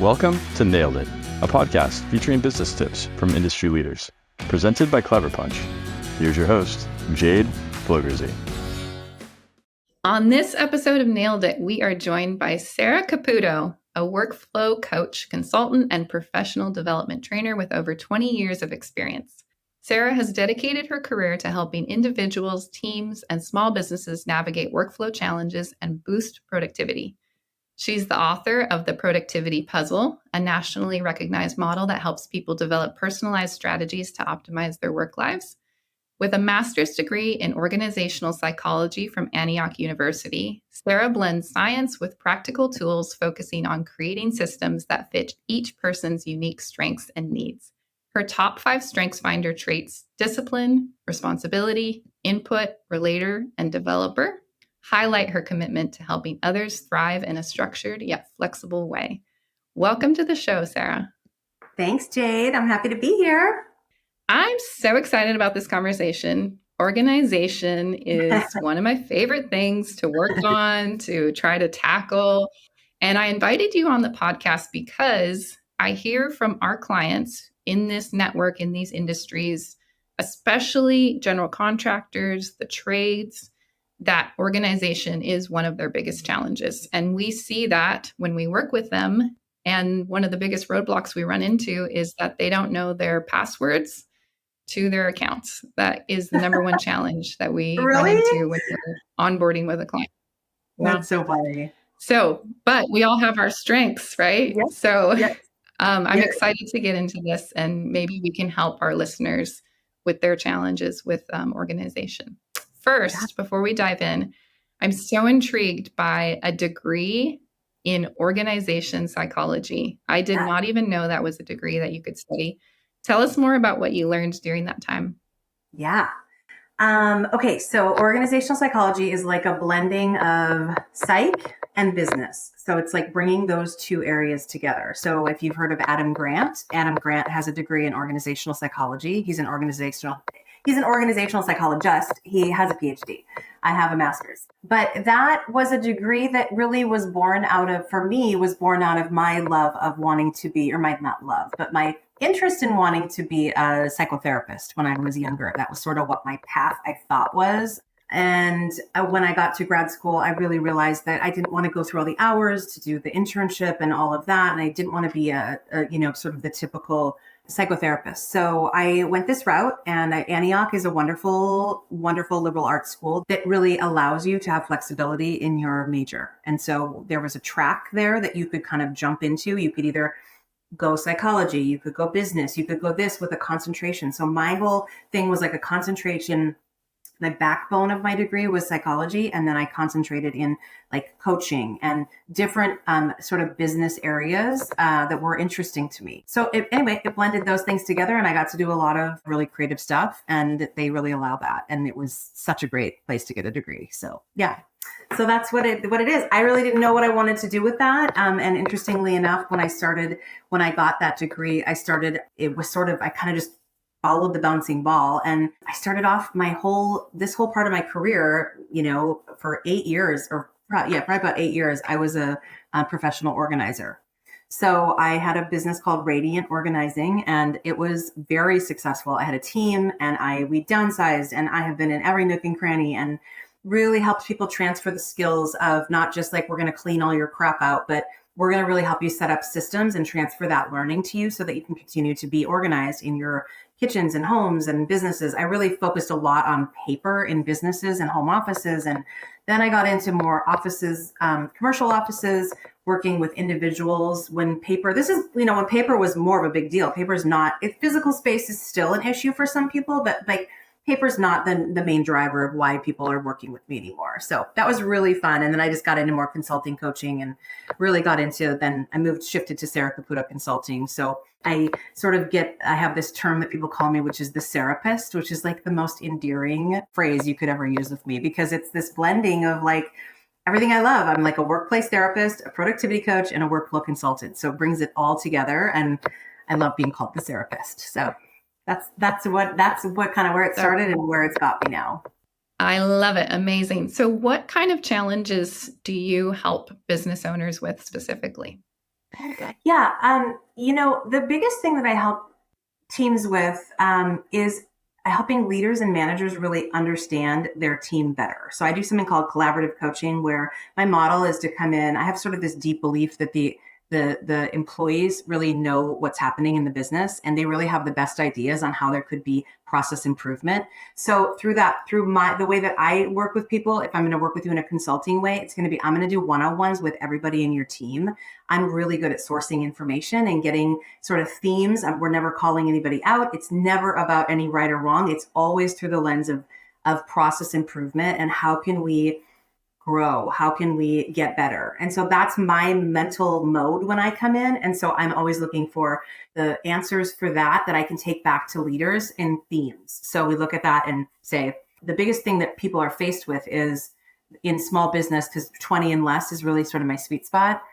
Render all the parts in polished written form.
Welcome to Nailed It, a podcast featuring business tips from industry leaders, presented by Clever Punch. Here's your host, Jade Flogerzy. On this episode of Nailed It, we are joined by Sara Caputo, a workflow coach, consultant, and professional development trainer with over 20 years of experience. Sara has dedicated her career to helping individuals, teams, and small businesses navigate workflow challenges and boost productivity. She's the author of The Productivity Puzzle, a nationally recognized model that helps people develop personalized strategies to optimize their work lives. With a master's degree in organizational psychology from Antioch University, Sara blends science with practical tools focusing on creating systems that fit each person's unique strengths and needs. Her top 5 StrengthsFinder traits, discipline, responsibility, input, relator, and developer, highlight her commitment to helping others thrive in a structured yet flexible way. Welcome to the show, Sara. Thanks, Jade. I'm happy to be here. I'm so excited about this conversation. Organization is one of my favorite things to work on, to try to tackle. And I invited you on the podcast because I hear from our clients in this network, in these industries, especially general contractors, the trades, that organization is one of their biggest challenges. And we see that when we work with them. And one of the biggest roadblocks we run into is that they don't know their passwords to their accounts. That is the number one challenge that we run into when we're onboarding with a client. That's so funny. But we all have our strengths, right? Yes. So yes. I'm excited to get into this, and maybe we can help our listeners with their challenges with organization. First, before we dive in, I'm so intrigued by a degree in organization psychology. I did not even know that was a degree that you could study. Tell us more about what you learned during that time. Yeah. Okay, so organizational psychology is like a blending of psych and business. So it's like bringing those two areas together. So if you've heard of Adam Grant has a degree in organizational psychology. He's an organizational psychologist. He has a PhD. I have a master's. But that was a degree that really was born out of my love of wanting to be, or my interest in wanting to be a psychotherapist when I was younger. That was sort of what my path I thought was. And when I got to grad school, I really realized that I didn't want to go through all the hours to do the internship and all of that. And I didn't want to be sort of the typical psychotherapist. So I went this route, and Antioch is a wonderful, wonderful liberal arts school that really allows you to have flexibility in your major. And so there was a track there that you could kind of jump into. You could either go psychology, you could go business, you could go this with a concentration. So my whole thing was like a concentration. The backbone of my degree was psychology. And then I concentrated in like coaching and different sort of business areas that were interesting to me. So it blended those things together, and I got to do a lot of really creative stuff, and they really allow that. And it was such a great place to get a degree. So yeah. So that's what it is. I really didn't know what I wanted to do with that. And interestingly enough, when I got that degree, I kind of just followed the bouncing ball. And I started off this whole part of my career, for 8 years, probably about 8 years, I was a professional organizer. So I had a business called Radiant Organizing, and it was very successful. I had a team, and we downsized, and I have been in every nook and cranny and really helped people transfer the skills of not just like, we're going to clean all your crap out, but we're going to really help you set up systems and transfer that learning to you so that you can continue to be organized in your kitchens and homes and businesses. I really focused a lot on paper in businesses and home offices. And then I got into more offices, commercial offices, working with individuals when paper was more of a big deal. Physical space is still an issue for some people, but like paper's not the main driver of why people are working with me anymore. So that was really fun. And then I just got into more consulting coaching and really shifted to Sara Caputo consulting. So I have this term that people call me, which is the Sarapist, which is like the most endearing phrase you could ever use with me, because it's this blending of like everything I love. I'm like a workplace therapist, a productivity coach, and a workflow consultant. So it brings it all together. And I love being called the Sarapist. So that's what kind of where it started and where it's got me now. I love it. Amazing. So what kind of challenges do you help business owners with specifically? Yeah. The biggest thing that I help teams with is helping leaders and managers really understand their team better. So I do something called collaborative coaching, where my model is to come in. I have sort of this deep belief that the employees really know what's happening in the business, and they really have the best ideas on how there could be process improvement. So through the way that I work with people, if I'm going to work with you in a consulting way, it's going to be, I'm going to do one-on-ones with everybody in your team. I'm really good at sourcing information and getting sort of themes. We're never calling anybody out. It's never about any right or wrong. It's always through the lens of process improvement and how can we grow? How can we get better? And so that's my mental mode when I come in. And so I'm always looking for the answers for that I can take back to leaders in themes. So we look at that and say, the biggest thing that people are faced with is in small business, because 20 and less is really sort of my sweet spot,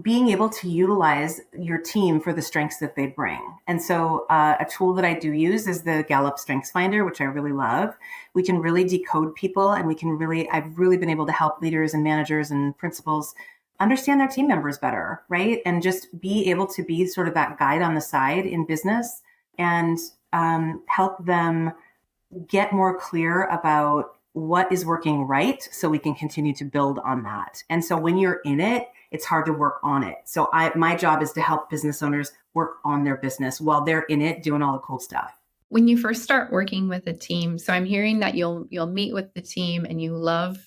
being able to utilize your team for the strengths that they bring. And so a tool that I do use is the Gallup Strengths Finder, which I really love. We can really decode people, and I've really been able to help leaders and managers and principals understand their team members better, right? And just be able to be sort of that guide on the side in business and help them get more clear about what is working right so we can continue to build on that. And so when you're in it, it's hard to work on it. So my job is to help business owners work on their business while they're in it doing all the cool stuff. When you first start working with a team, so I'm hearing that you'll meet with the team and you love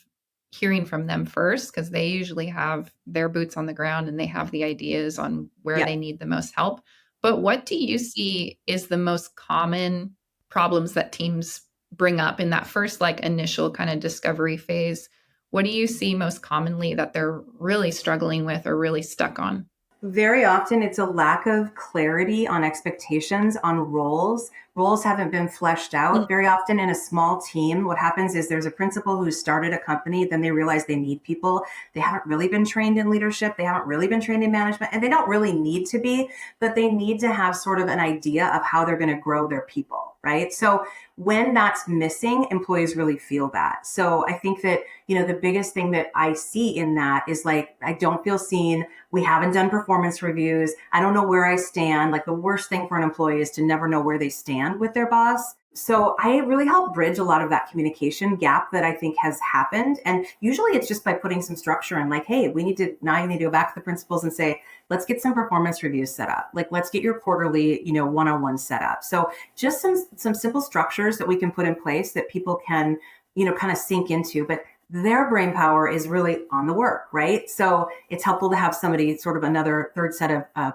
hearing from them first, because they usually have their boots on the ground and they have the ideas on where they need the most help. But what do you see is the most common problems that teams bring up in that first initial kind of discovery phase? What do you see most commonly that they're really struggling with or really stuck on? Very often it's a lack of clarity on expectations, on roles. Roles haven't been fleshed out. Very often in a small team, what happens is there's a principal who started a company, then they realize they need people. They haven't really been trained in leadership. They haven't really been trained in management, and they don't really need to be, but they need to have sort of an idea of how they're going to grow their people, right? So when that's missing, employees really feel that. So I think that, the biggest thing that I see in that is I don't feel seen. We haven't done performance reviews. I don't know where I stand. The worst thing for an employee is to never know where they stand with their boss. So I really help bridge a lot of that communication gap that I think has happened. And usually it's just by putting some structure in, hey, you need to go back to the principals and say, let's get some performance reviews set up. Let's get your quarterly, one-on-one set up. So just some simple structures that we can put in place that people can, kind of sink into. But their brain power is really on the work, right? So it's helpful to have somebody, sort of another third set of,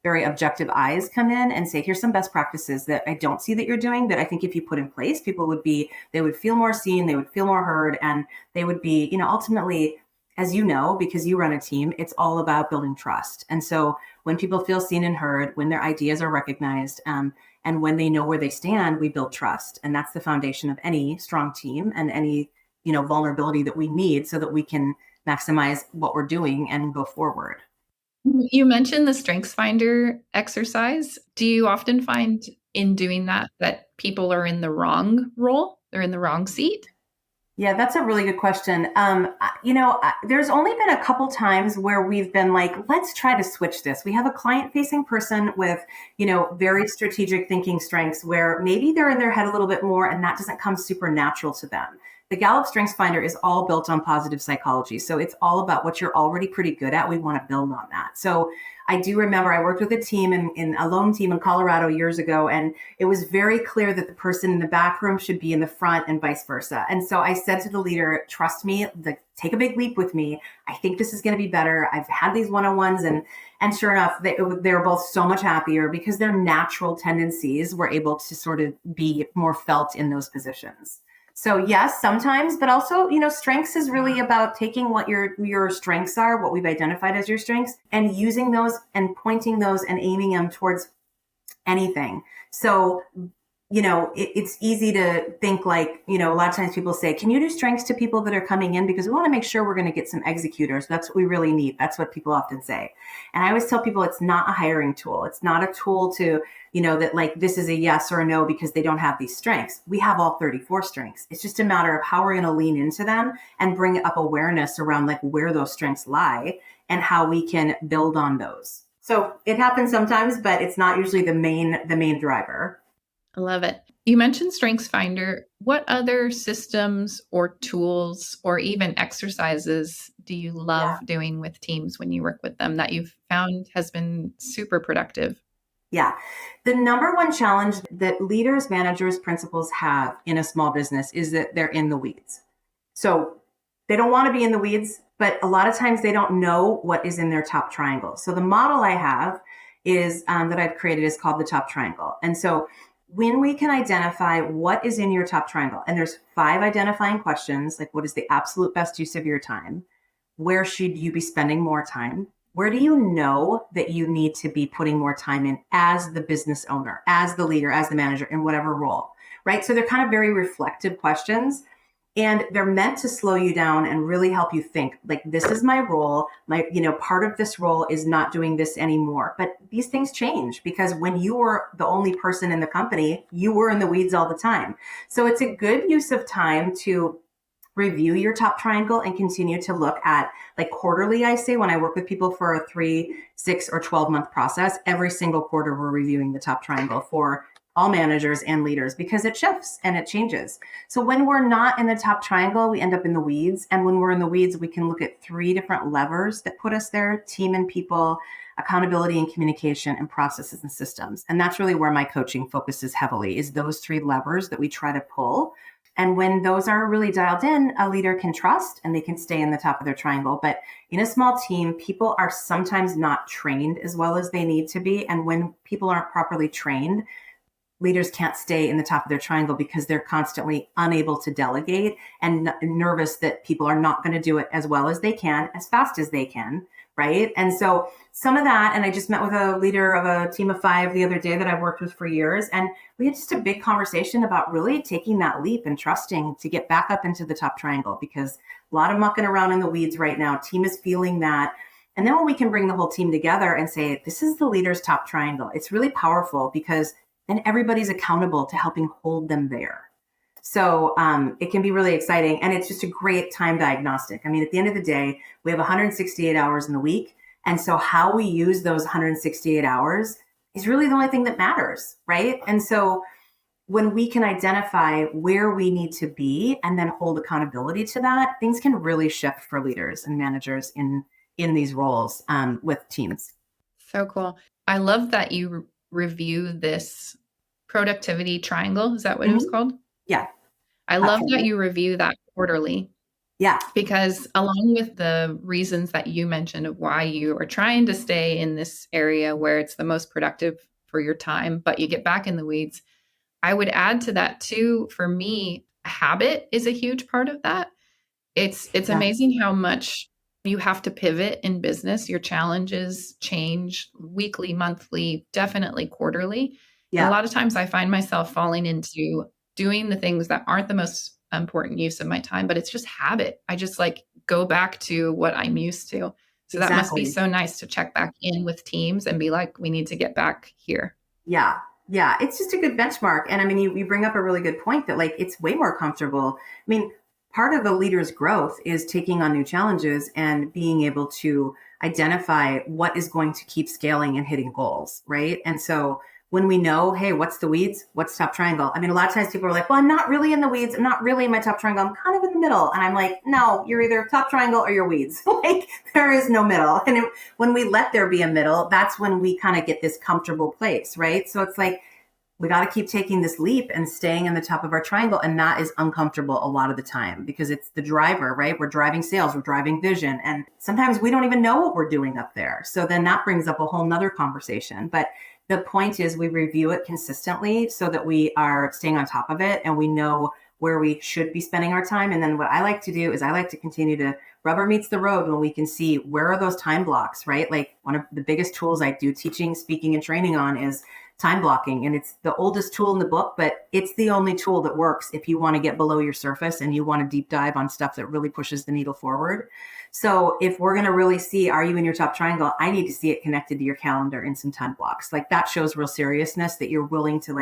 very objective eyes come in and say, here's some best practices that I don't see that you're doing, but I think if you put in place, they would feel more seen, they would feel more heard, and they would be, ultimately, as you know, because you run a team, it's all about building trust. And so when people feel seen and heard, when their ideas are recognized, and when they know where they stand, we build trust. And that's the foundation of any strong team and any vulnerability that we need so that we can maximize what we're doing and go forward. You mentioned the Strengths Finder exercise. Do you often find in doing that people are in the wrong role? They're in the wrong seat? Yeah, that's a really good question. There's only been a couple times where we've been let's try to switch this. We have a client-facing person with, very strategic thinking strengths where maybe they're in their head a little bit more and that doesn't come super natural to them. The Gallup Strengths Finder is all built on positive psychology. So it's all about what you're already pretty good at. We want to build on that. So I do remember I worked with a team in a lone team in Colorado years ago, and it was very clear that the person in the back room should be in the front and vice versa. And so I said to the leader, trust me, take a big leap with me. I think this is going to be better. I've had these one-on-ones, and sure enough, they were both so much happier because their natural tendencies were able to sort of be more felt in those positions. So yes, sometimes, but also, strengths is really about taking what your strengths are, what we've identified as your strengths, and using those and pointing those and aiming them towards anything. So, it's easy to think a lot of times people say, can you do strengths to people that are coming in? Because we want to make sure we're going to get some executors. That's what we really need. That's what people often say. And I always tell people it's not a hiring tool. It's not a tool to, that this is a yes or a no because they don't have these strengths. We have all 34 strengths. It's just a matter of how we're going to lean into them and bring up awareness around where those strengths lie and how we can build on those. So it happens sometimes, but it's not usually the main driver. I love it. You mentioned StrengthsFinder. What other systems or tools or even exercises do you love doing with teams when you work with them that you've found has been super productive? Yeah. The number one challenge that leaders, managers, principals have in a small business is that they're in the weeds. So they don't want to be in the weeds, but a lot of times they don't know what is in their top triangle. So the model I have is that I've created is called the top triangle. And so when we can identify what is in your top triangle, and there's 5 identifying questions, like what is the absolute best use of your time? Where should you be spending more time? Where do you know that you need to be putting more time in as the business owner, as the leader, as the manager, in whatever role, right? So they're kind of very reflective questions. And they're meant to slow you down and really help you think, like, this is my role. Part of this role is not doing this anymore. But these things change because when you were the only person in the company, you were in the weeds all the time. So it's a good use of time to review your top triangle and continue to look at, like, quarterly. I say when I work with people for a 3, 6, or 12-month process, every single quarter we're reviewing the top triangle for all managers and leaders because it shifts and it changes. So when we're not in the top triangle, we end up in the weeds. And when we're in the weeds, we can look at 3 different levers that put us there: team and people, accountability and communication, and processes and systems. And that's really where my coaching focuses heavily, is those 3 levers that we try to pull. And when those are really dialed in, a leader can trust and they can stay in the top of their triangle. But in a small team, people are sometimes not trained as well as they need to be. And when people aren't properly trained, leaders can't stay in the top of their triangle because they're constantly unable to delegate and nervous that people are not going to do it as well as they can, as fast as they can, right? And so some of that, and I just met with a leader of a team of 5 the other day that I've worked with for years, and we had just a big conversation about really taking that leap and trusting to get back up into the top triangle, because a lot of mucking around in the weeds right now. Team is feeling that. And then when we can bring the whole team together and say, this is the leader's top triangle, it's really powerful because then everybody's accountable to helping hold them there. So it can be really exciting. And it's just a great time diagnostic. I mean, at the end of the day, we have 168 hours in the week. And so how we use those 168 hours is really the only thing that matters, right? And so when we can identify where we need to be and then hold accountability to that, things can really shift for leaders and managers in these roles with teams. So cool. I love that you review this productivity triangle. Is that what it was called? Yeah. I love that you review that quarterly. Yeah. Because along with the reasons that you mentioned of why you are trying to stay in this area where it's the most productive for your time, but you get back in the weeds, I would add to that too, for me, habit is a huge part of that. It's amazing how much you have to pivot in business. Your challenges change weekly, monthly, definitely quarterly. Yeah. And a lot of times I find myself falling into doing the things that aren't the most important use of my time, but it's just habit. I just go back to what I'm used to. So that must be so nice to check back in with teams and be like, we need to get back here. Yeah. Yeah. It's just a good benchmark. And I mean, you bring up a really good point that it's way more comfortable. I mean, part of a leader's growth is taking on new challenges and being able to identify what is going to keep scaling and hitting goals, right? And so when we know, hey, what's the weeds? What's top triangle? I mean, a lot of times people are like, well, I'm not really in the weeds. I'm not really in my top triangle. I'm kind of in the middle. And I'm like, no, you're either top triangle or you're weeds. There is no middle. And when we let there be a middle, that's when we kind of get this comfortable place, right? So it's we got to keep taking this leap and staying in the top of our triangle. And that is uncomfortable a lot of the time because it's the driver, right? We're driving sales, we're driving vision. And sometimes we don't even know what we're doing up there. So then that brings up a whole nother conversation. But the point is we review it consistently so that we are staying on top of it and we know where we should be spending our time. And then what I like to do is I like to continue to rubber meets the road when we can see where are those time blocks, right? One of the biggest tools I do teaching, speaking, and training on is time blocking. And it's the oldest tool in the book, but it's the only tool that works if you want to get below your surface and you want to deep dive on stuff that really pushes the needle forward. So if we're going to really see, are you in your top triangle? I need to see it connected to your calendar in some time blocks. That shows real seriousness that you're willing to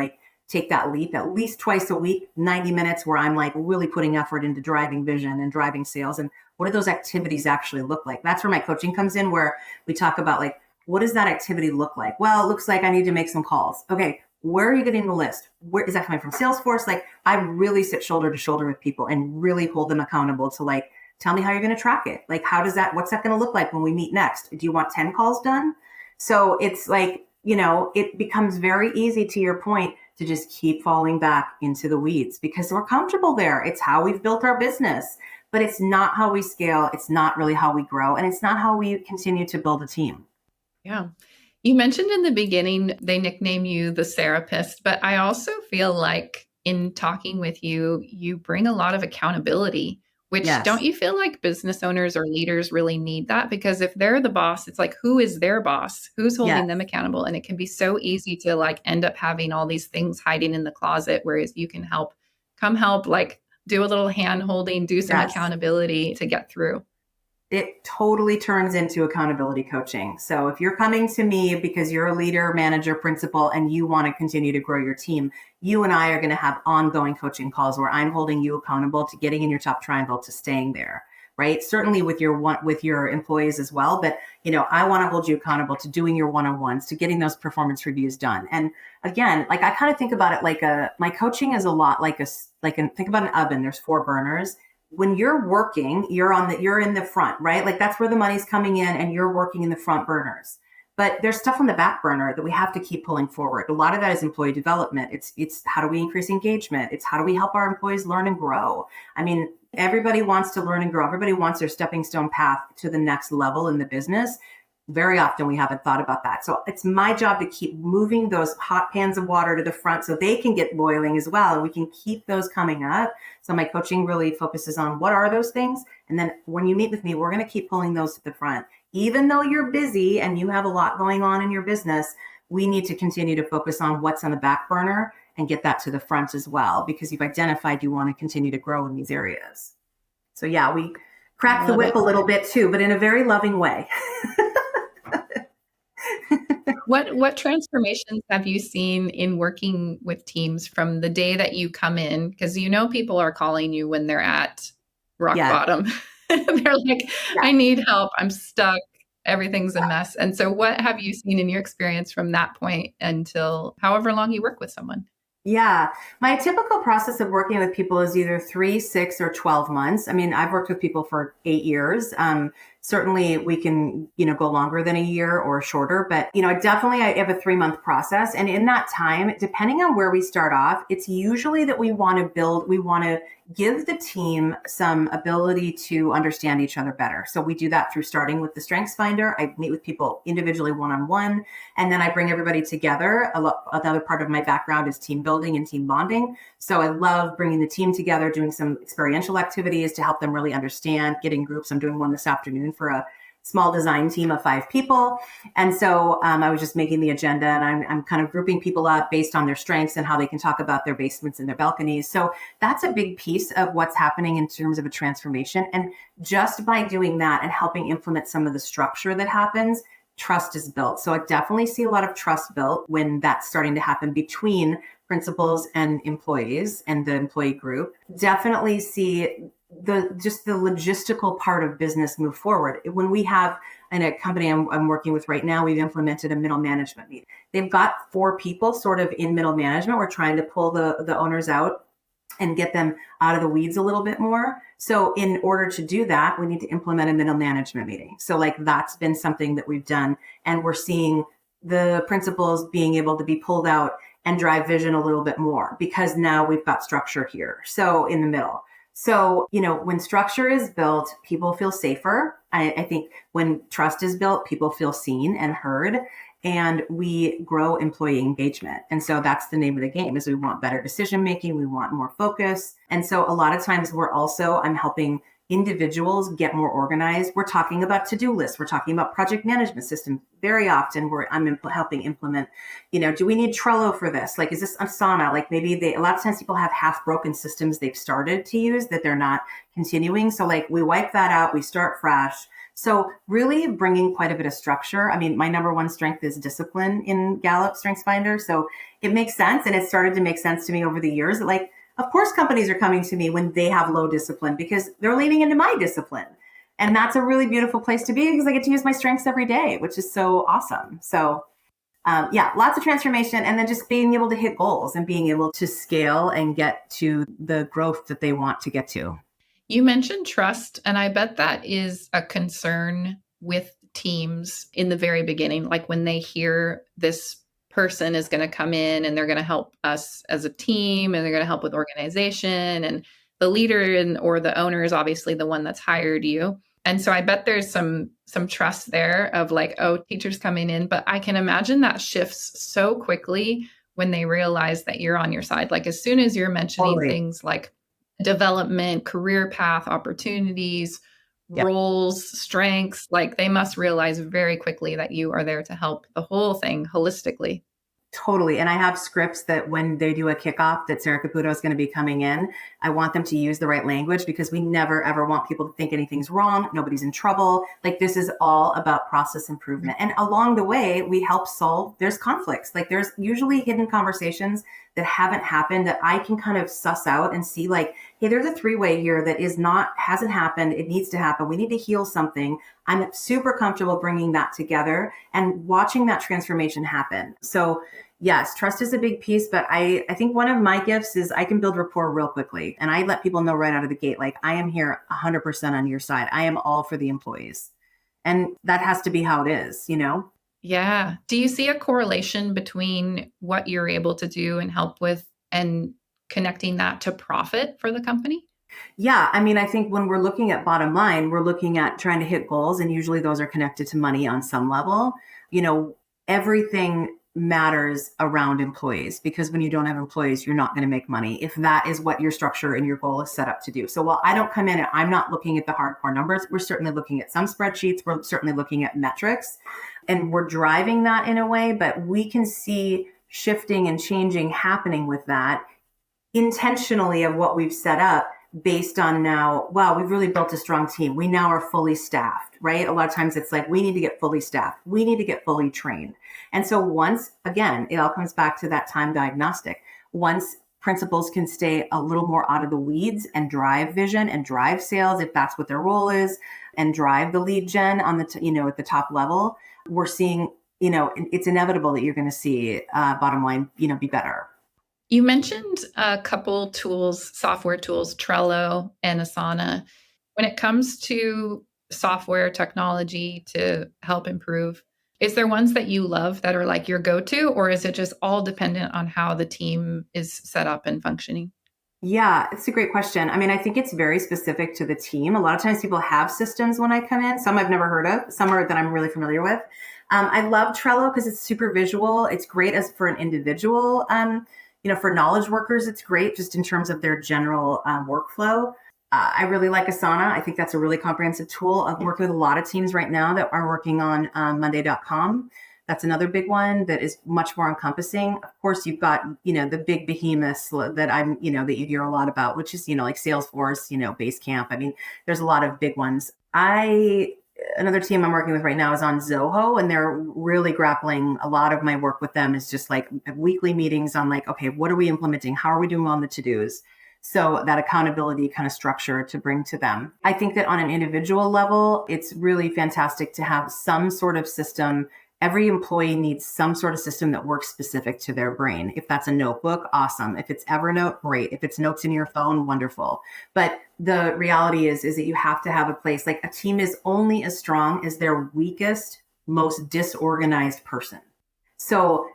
take that leap at least twice a week, 90 minutes where I'm like really putting effort into driving vision and driving sales. And what do those activities actually look like? That's where my coaching comes in, where we talk about like, what does that activity look like? Well, it looks like I need to make some calls. Okay, where are you getting the list? Where is that coming from? Salesforce? Like, I really sit shoulder to shoulder with people and really hold them accountable to like, tell me how you're going to track it. Like, what's that going to look like when we meet next? Do you want 10 calls done? So it's like, it becomes very easy, to your point, to just keep falling back into the weeds because we're comfortable there. It's how we've built our business, but it's not how we scale. It's not really how we grow. And it's not how we continue to build a team. Yeah. You mentioned in the beginning, they nickname you the Serapist, but I also feel like in talking with you, you bring a lot of accountability, which Don't you feel like business owners or leaders really need that? Because if they're the boss, it's like, who is their boss? Who's holding them accountable? And it can be so easy to like end up having all these things hiding in the closet, whereas you can help, like do a little hand holding, do some accountability to get through. It totally turns into accountability coaching. So if you're coming to me because you're a leader, manager, principal, and you want to continue to grow your team, you and I are going to have ongoing coaching calls where I'm holding you accountable to getting in your top triangle, to staying there, right? Certainly with your employees as well. But, I want to hold you accountable to doing your one-on-ones, to getting those performance reviews done. And again, like I kind of think about it like my coaching is a lot think about an oven. There's 4 burners. When you're working, you're in the front, right? Like that's where the money's coming in and you're working in the front burners. But there's stuff on the back burner that we have to keep pulling forward. A lot of that is employee development. It's how do we increase engagement? It's how do we help our employees learn and grow? I mean, everybody wants to learn and grow. Everybody wants their stepping stone path to the next level in the business. Very often we haven't thought about that. So it's my job to keep moving those hot pans of water to the front so they can get boiling as well. And we can keep those coming up. So my coaching really focuses on what are those things? And then when you meet with me, we're going to keep pulling those to the front. Even though you're busy and you have a lot going on in your business, we need to continue to focus on what's on the back burner and get that to the front as well, because you've identified you want to continue to grow in these areas. So yeah, we crack the whip a little bit too, but in a very loving way. What transformations have you seen in working with teams from the day that you come in? Because people are calling you when they're at rock bottom. They're like, I need help. I'm stuck. Everything's a mess. And so what have you seen in your experience from that point until however long you work with someone? Yeah. My typical process of working with people is either 3, 6, or 12 months. I mean, I've worked with people for 8 years. Certainly we can, go longer than a year or shorter, but, I have a 3-month process. And in that time, depending on where we start off, it's usually that we want to give the team some ability to understand each other better. So we do that through starting with the Strengths Finder. I meet with people individually one-on-one, and then I bring everybody together. Another part of my background is team building and team bonding. So I love bringing the team together, doing some experiential activities to help them really understand, getting groups. I'm doing one this afternoon for a small design team of 5 people. And so I was just making the agenda, and I'm kind of grouping people up based on their strengths and how they can talk about their basements and their balconies. So that's a big piece of what's happening in terms of a transformation. And just by doing that and helping implement some of the structure that happens, trust is built. So I definitely see a lot of trust built when that's starting to happen between principals and employees and the employee group. Definitely see the logistical part of business move forward. When we have, in a company I'm working with right now, we've implemented a middle management meeting. They've got 4 people sort of in middle management. We're trying to pull the owners out and get them out of the weeds a little bit more. So in order to do that, we need to implement a middle management meeting. So like that's been something that we've done, and we're seeing the principals being able to be pulled out and drive vision a little bit more because now we've got structure here. So in the middle. So, when structure is built, people feel safer. I think when trust is built, people feel seen and heard, and we grow employee engagement. And so that's the name of the game, is we want better decision-making. We want more focus. And so a lot of times I'm helping individuals get more organized. We're talking about to-do lists. We're talking about project management systems. Very often I'm helping implement, do we need Trello for this? Like, is this Asana? Like maybe a lot of times people have half broken systems they've started to use that they're not continuing. So like we wipe that out, we start fresh. So really bringing quite a bit of structure. I mean, my number one strength is discipline in Gallup StrengthsFinder. So it makes sense. And it started to make sense to me over the years. Like, of course, companies are coming to me when they have low discipline because they're leaning into my discipline. And that's a really beautiful place to be because I get to use my strengths every day, which is so awesome. So lots of transformation and then just being able to hit goals and being able to scale and get to the growth that they want to get to. You mentioned trust, and I bet that is a concern with teams in the very beginning. Like when they hear this person is going to come in and they're going to help us as a team and they're going to help with organization, and the leader or the owner is obviously the one that's hired you. And so I bet there's some trust there of like, oh, teachers coming in, but I can imagine that shifts so quickly when they realize that you're on your side. Like as soon as you're mentioning things like development, career path, opportunities, roles, strengths, like they must realize very quickly that you are there to help the whole thing holistically. Totally. And I have scripts that when they do a kickoff that Sara Caputo is going to be coming in, I want them to use the right language because we never, ever want people to think anything's wrong. Nobody's in trouble. Like this is all about process improvement. And along the way, we help solve, there's conflicts. Like there's usually hidden conversations that haven't happened that I can kind of suss out and see like, hey, there's a three-way here that hasn't happened. It needs to happen. We need to heal something. I'm super comfortable bringing that together and watching that transformation happen. So yes, trust is a big piece, but I think one of my gifts is I can build rapport real quickly. And I let people know right out of the gate, like I am here 100% on your side. I am all for the employees. And that has to be how it is, you know? Yeah. Do you see a correlation between what you're able to do and help with and connecting that to profit for the company? Yeah. I mean, I think when we're looking at bottom line, we're looking at trying to hit goals, and usually those are connected to money on some level. You know, everything matters around employees because when you don't have employees, you're not going to make money if that is what your structure and your goal is set up to do. So while I don't come in and I'm not looking at the hardcore numbers, we're certainly looking at some spreadsheets. We're certainly looking at metrics and we're driving that in a way, but we can see shifting and changing happening with that intentionally of what we've set up based on now, wow, we've really built a strong team. We now are fully staffed, right? A lot of times it's like, we need to get fully staffed. We need to get fully trained. And so once, again, it all comes back to that time diagnostic. Once principals can stay a little more out of the weeds and drive vision and drive sales, if that's what their role is, and drive the lead gen on the, at the top level, we're seeing, it's inevitable that you're going to see bottom line, be better. You mentioned a couple tools, software tools, Trello and Asana. When it comes to software technology to help improve, is there ones that you love that are like your go-to, or is it just all dependent on how the team is set up and functioning? Yeah, it's a great question. I mean, I think it's very specific to the team. A lot of times people have systems when I come in. Some I've never heard of, some are that I'm really familiar with. I love Trello because it's super visual. It's great as for an individual. For knowledge workers, it's great just in terms of their general workflow. I really like Asana. I think that's a really comprehensive tool. I've worked with a lot of teams right now that are working on Monday.com. That's another big one that is much more encompassing. Of course, you've got, the big behemoths that that you hear a lot about, which is, like Salesforce, Basecamp. I mean, there's a lot of big ones. Another team I'm working with right now is on Zoho, and they're really grappling. A lot of my work with them is just like weekly meetings on like, okay, what are we implementing? How are we doing on the to-dos? So that accountability kind of structure to bring to them. I think that on an individual level, it's really fantastic to have some sort of system. Every employee needs some sort of system that works specific to their brain. If that's a notebook, awesome. If it's Evernote, great. If it's notes in your phone, wonderful. But the reality is that you have to have a place. Like a team is only as strong as their weakest, most disorganized person. So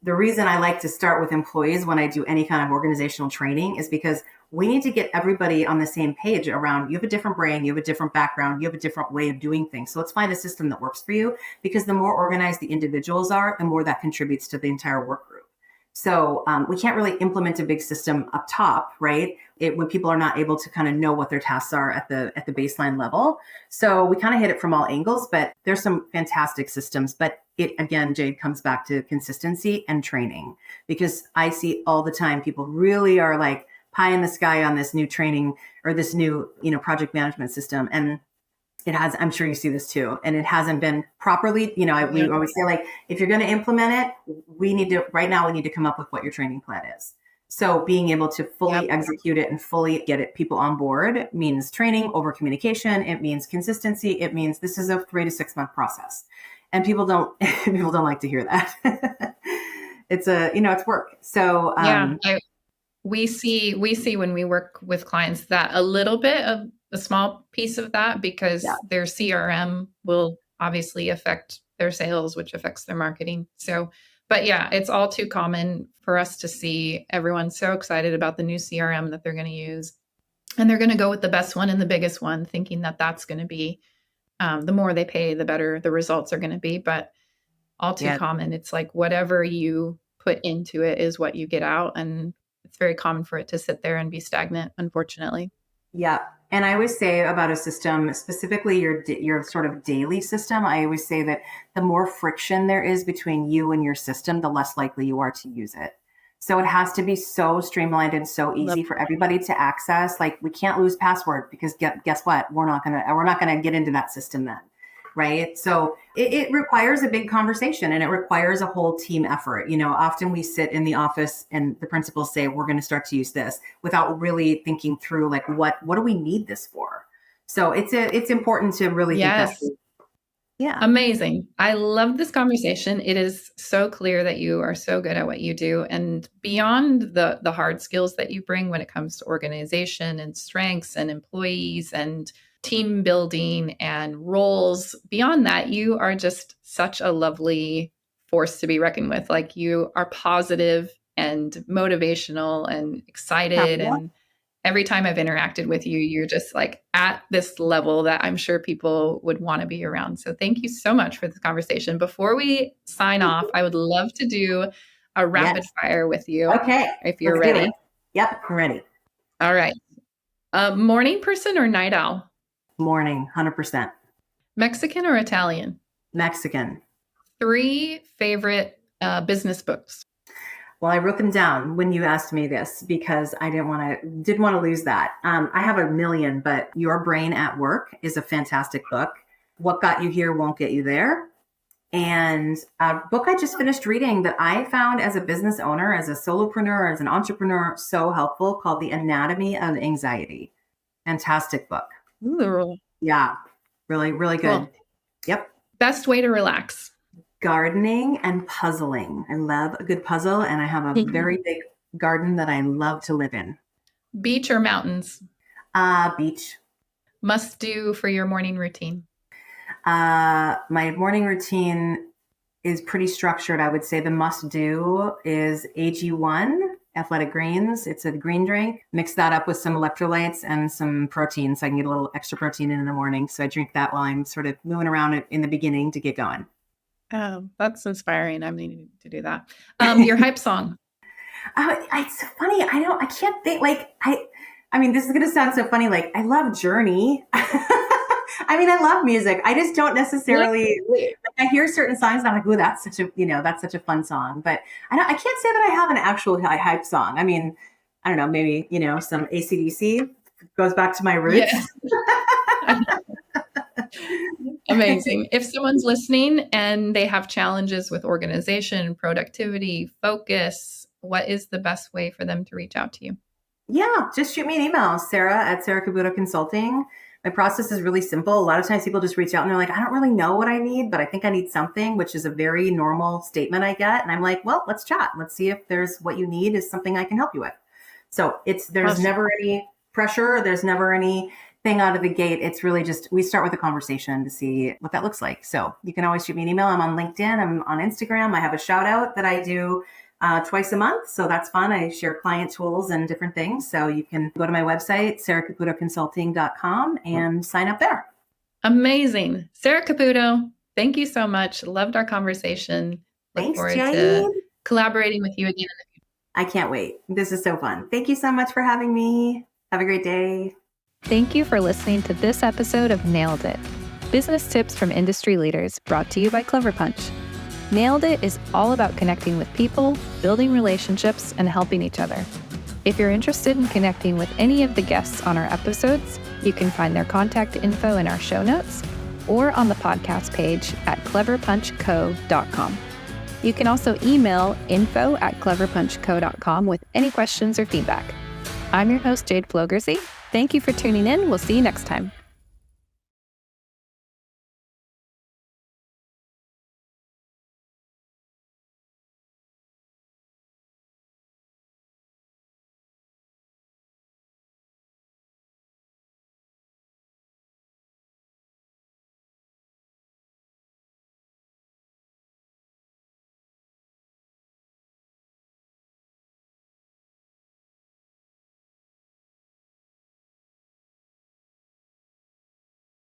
the reason I like to start with employees when I do any kind of organizational training is because we need to get everybody on the same page around, you have a different brain, you have a different background, you have a different way of doing things. So let's find a system that works for you, because the more organized the individuals are, the more that contributes to the entire work group. So we can't really implement a big system up top, right? When people are not able to kind of know what their tasks are at the baseline level. So we kind of hit it from all angles, but there's some fantastic systems. But it, again, Jade, comes back to consistency and training, because I see all the time people really are like pie in the sky on this new training or this new, project management system. And It has, I'm sure you see this too, and it hasn't been properly, we always say, like, if you're going to implement it, right now we need to come up with what your training plan is. So being able to fully execute it and fully get people on board means training over communication. It means consistency. It means this is a 3 to 6 month process, and people don't like to hear that. It's it's work. So we see when we work with clients that a little bit of a small piece of that, because their CRM will obviously affect their sales, which affects their marketing. So, but yeah, it's all too common for us to see everyone so excited about the new CRM that they're going to use. And they're going to go with the best one and the biggest one, thinking that that's going to be, the more they pay, the better the results are going to be. But all too common. It's like whatever you put into it is what you get out. And it's very common for it to sit there and be stagnant, unfortunately. Yeah. And I always say about a system, specifically your sort of daily system, I always say that the more friction there is between you and your system, the less likely you are to use it. So it has to be so streamlined and so easy for everybody to access. Like, we can't lose password, because guess what? We're not gonna get into that system then. Right. So it requires a big conversation, and it requires a whole team effort. Often we sit in the office and the principals say, we're going to start to use this, without really thinking through, like, what do we need this for? So it's important to really think that through. Yeah. Amazing. I love this conversation. It is so clear that you are so good at what you do, and beyond the hard skills that you bring when it comes to organization and strengths and employees and team building and roles. Beyond that, you are just such a lovely force to be reckoned with. Like, you are positive and motivational and excited. And every time I've interacted with you, you're just like at this level that I'm sure people would want to be around. So thank you so much for this conversation. Before we sign off, I would love to do a rapid fire with you. Okay. If you're ready. Yep, I'm ready. All right. Morning person or night owl? Morning, 100%. Mexican or Italian? Mexican. 3 favorite business books. Well, I wrote them down when you asked me this, because I didn't want to lose that. I have a million, but Your Brain at Work is a fantastic book. What Got You Here Won't Get You There. And a book I just finished reading that I found as a business owner, as a solopreneur, as an entrepreneur, so helpful, called The Anatomy of Anxiety. Fantastic book. Ooh. Yeah, really, really good. Cool. Yep. Best way to relax? Gardening and puzzling. I love a good puzzle, and I have a very big garden that I love to live in. Beach or mountains? Beach. Must do for your morning routine? My morning routine is pretty structured. I would say the must do is AG1. Athletic Greens. It's a green drink. Mix that up with some electrolytes and some protein, so I can get a little extra protein in the morning. So I drink that while I'm sort of moving around in the beginning to get going. Oh, that's inspiring. I'm needing to do that. Your hype song? It's funny. I can't think. Like, I mean, this is going to sound so funny. Like, I love Journey. I mean, I love music. I just don't necessarily. Like, I hear certain songs and I'm like, "Ooh, that's such a fun song." But I can't say that I have an actual hype song. I mean, I don't know. Maybe some AC/DC goes back to my roots. Yeah. Amazing. If someone's listening and they have challenges with organization, productivity, focus, what is the best way for them to reach out to you? Yeah, just shoot me an email, Sara Caputo Consulting. My process is really simple. A lot of times people just reach out and they're like, I don't really know what I need, but I think I need something, which is a very normal statement I get. And I'm like, well, let's chat. Let's see if there's what you need is something I can help you with. So there's never any pressure. There's never anything out of the gate. It's really just, we start with a conversation to see what that looks like. So you can always shoot me an email. I'm on LinkedIn. I'm on Instagram. I have a shout out that I do twice a month. So that's fun. I share client tools and different things. So you can go to my website, saracaputoconsulting.com, and sign up there. Amazing. Sara Caputo, thank you so much. Loved our conversation. Thanks, Look forward Jade. to collaborating with you again in the future. I can't wait. This is so fun. Thank you so much for having me. Have a great day. Thank you for listening to this episode of Nailed It, business tips from industry leaders, brought to you by Clever Punch. Nailed It is all about connecting with people, building relationships, and helping each other. If you're interested in connecting with any of the guests on our episodes, You can find their contact info in our show notes or on the podcast page at cleverpunchco.com. You can also email info@cleverpunchco.com with any questions or feedback. I'm your host, Jade Flogerzy. Thank you for tuning in. We'll see you next time.